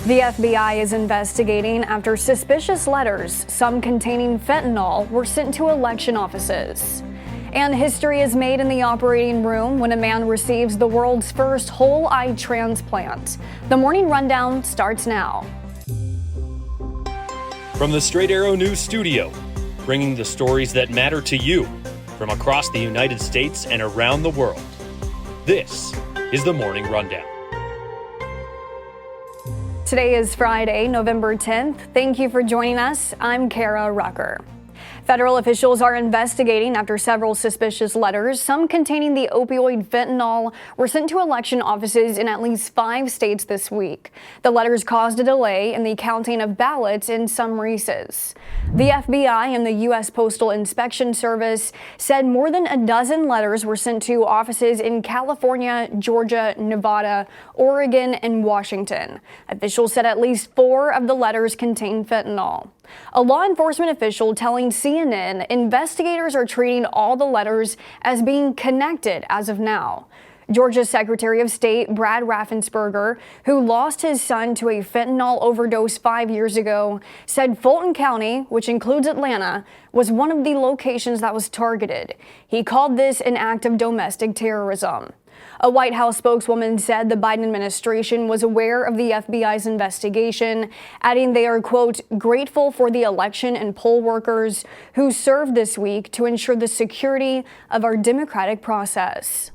The FBI is investigating after suspicious letters, some containing fentanyl, were sent to election offices. And history is made in the operating room when a man receives the world's first whole eye transplant. The morning rundown starts now. From the Straight Arrow News Studio, bringing the stories that matter to you from across the United States and around the world. This is the Morning Rundown. Today is Friday, November 10th. Thank you for joining us. I'm Kara Rucker. Federal officials are investigating after several suspicious letters, some containing the opioid fentanyl, were sent to election offices in at least 5 states this week. The letters caused a delay in the counting of ballots in some races. The FBI and the U.S. Postal Inspection Service said more than a dozen letters were sent to offices in California, Georgia, Nevada, Oregon, and Washington. Officials said at least 4 of the letters contained fentanyl. A law enforcement official telling CNN investigators are treating all the letters as being connected as of now. Georgia's Secretary of State Brad Raffensperger, who lost his son to a fentanyl overdose 5 years ago, said Fulton County, which includes Atlanta, was one of the locations that was targeted. He called this an act of domestic terrorism. A White House spokeswoman said the Biden administration was aware of the FBI's investigation, adding they are, quote, grateful for the election and poll workers who served this week to ensure the security of our democratic process.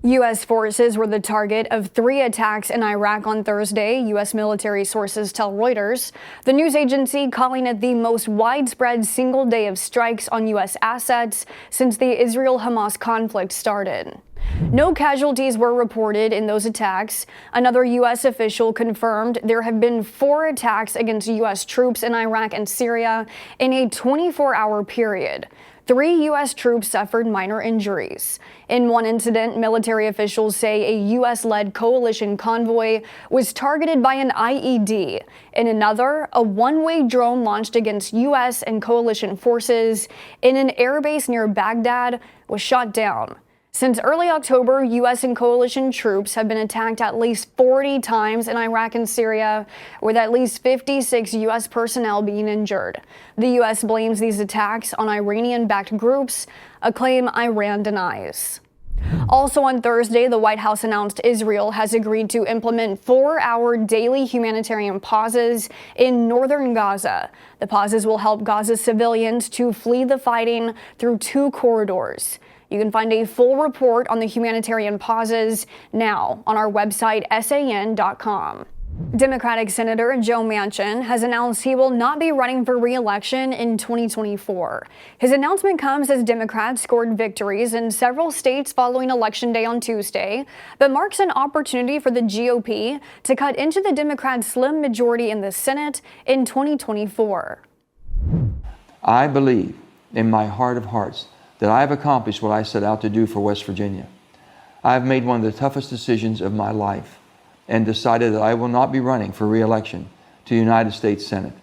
U.S. forces were the target of 3 attacks in Iraq on Thursday, U.S. military sources tell Reuters. The news agency calling it the most widespread single day of strikes on U.S. assets since the Israel-Hamas conflict started. No casualties were reported in those attacks. Another U.S. official confirmed there have been 4 attacks against U.S. troops in Iraq and Syria in a 24-hour period. 3 U.S. troops suffered minor injuries. In one incident, military officials say a U.S.-led coalition convoy was targeted by an IED. In another, a one-way drone launched against U.S. and coalition forces in an airbase near Baghdad was shot down. Since early October, U.S. and coalition troops have been attacked at least 40 times in Iraq and Syria, with at least 56 U.S. personnel being injured. The U.S. blames these attacks on Iranian-backed groups, a claim Iran denies. Also on Thursday, the White House announced Israel has agreed to implement 4-hour daily humanitarian pauses in northern Gaza. The pauses will help Gaza civilians to flee the fighting through 2 corridors. You can find a full report on the humanitarian pauses now on our website, san.com. Democratic Senator Joe Manchin has announced he will not be running for re-election in 2024. His announcement comes as Democrats scored victories in several states following Election Day on Tuesday, but marks an opportunity for the GOP to cut into the Democrats' slim majority in the Senate in 2024. I believe in my heart of hearts that I have accomplished what I set out to do for West Virginia. I have made one of the toughest decisions of my life and decided that I will not be running for re-election to the United States Senate.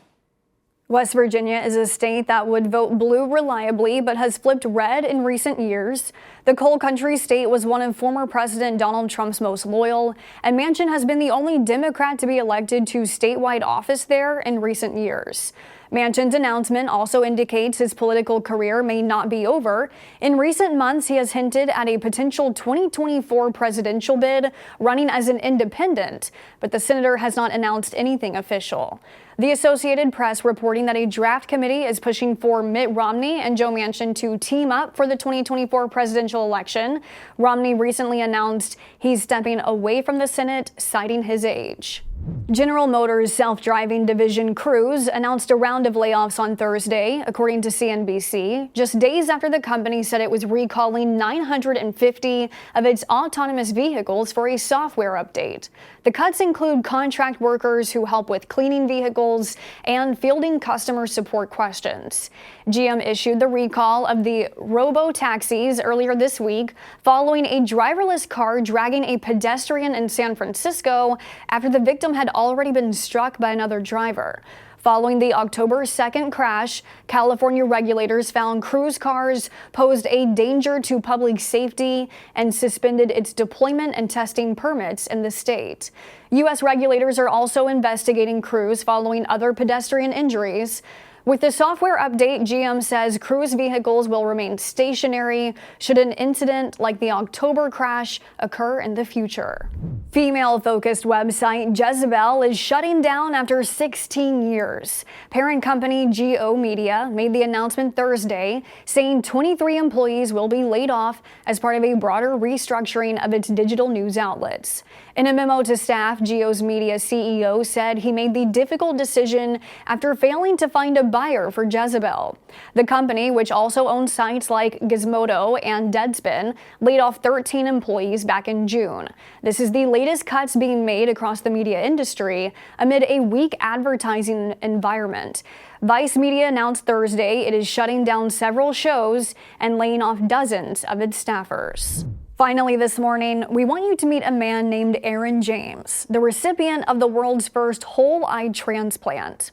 West Virginia is a state that would vote blue reliably but has flipped red in recent years. The coal country state was one of former President Donald Trump's most loyal, and Manchin has been the only Democrat to be elected to statewide office there in recent years. Manchin's announcement also indicates his political career may not be over. In recent months, he has hinted at a potential 2024 presidential bid running as an independent, but the senator has not announced anything official. The Associated Press reporting that a draft committee is pushing for Mitt Romney and Joe Manchin to team up for the 2024 presidential election. Romney recently announced he's stepping away from the Senate, citing his age. General Motors' self-driving division Cruise announced a round of layoffs on Thursday, according to CNBC, just days after the company said it was recalling 950 of its autonomous vehicles for a software update. The cuts include contract workers who help with cleaning vehicles and fielding customer support questions. GM issued the recall of the robo-taxis earlier this week following a driverless car dragging a pedestrian in San Francisco after the victim had already been struck by another driver. Following the October 2nd crash, California regulators found cruise cars posed a danger to public safety and suspended its deployment and testing permits in the state. U.S. regulators are also investigating Cruise following other pedestrian injuries. With the software update, GM says Cruise vehicles will remain stationary should an incident like the October crash occur in the future. Female-focused website Jezebel is shutting down after 16 years. Parent company GO Media made the announcement Thursday, saying 23 employees will be laid off as part of a broader restructuring of its digital news outlets. In a memo to staff, GO's media CEO said he made the difficult decision after failing to find a buyer for Jezebel. The company, which also owns sites like Gizmodo and Deadspin, laid off 13 employees back in June. This is the latest cuts being made across the media industry amid a weak advertising environment. Vice Media announced Thursday it is shutting down several shows and laying off dozens of its staffers. Finally this morning, we want you to meet a man named Aaron James, the recipient of the world's first whole eye transplant.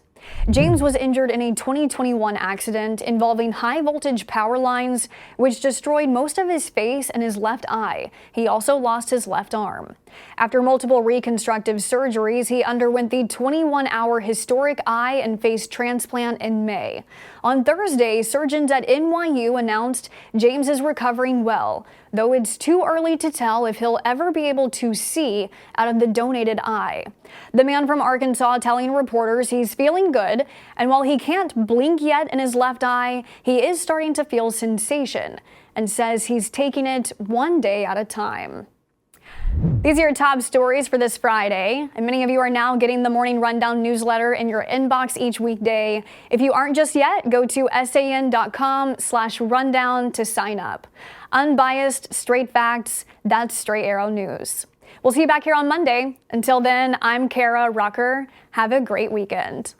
James was injured in a 2021 accident involving high-voltage power lines, which destroyed most of his face and his left eye. He also lost his left arm. After multiple reconstructive surgeries, he underwent the 21-hour historic eye and face transplant in May. On Thursday, surgeons at NYU announced James is recovering well, though it's too early to tell if he'll ever be able to see out of the donated eye. The man from Arkansas telling reporters he's feeling good, and while he can't blink yet in his left eye, he is starting to feel sensation and says he's taking it one day at a time. These are your top stories for this Friday, and many of you are now getting the Morning Rundown newsletter in your inbox each weekday. If you aren't just yet, go to san.com/rundown to sign up. Unbiased, straight facts, that's Straight Arrow News. We'll see you back here on Monday. Until then, I'm Kara Rucker. Have a great weekend.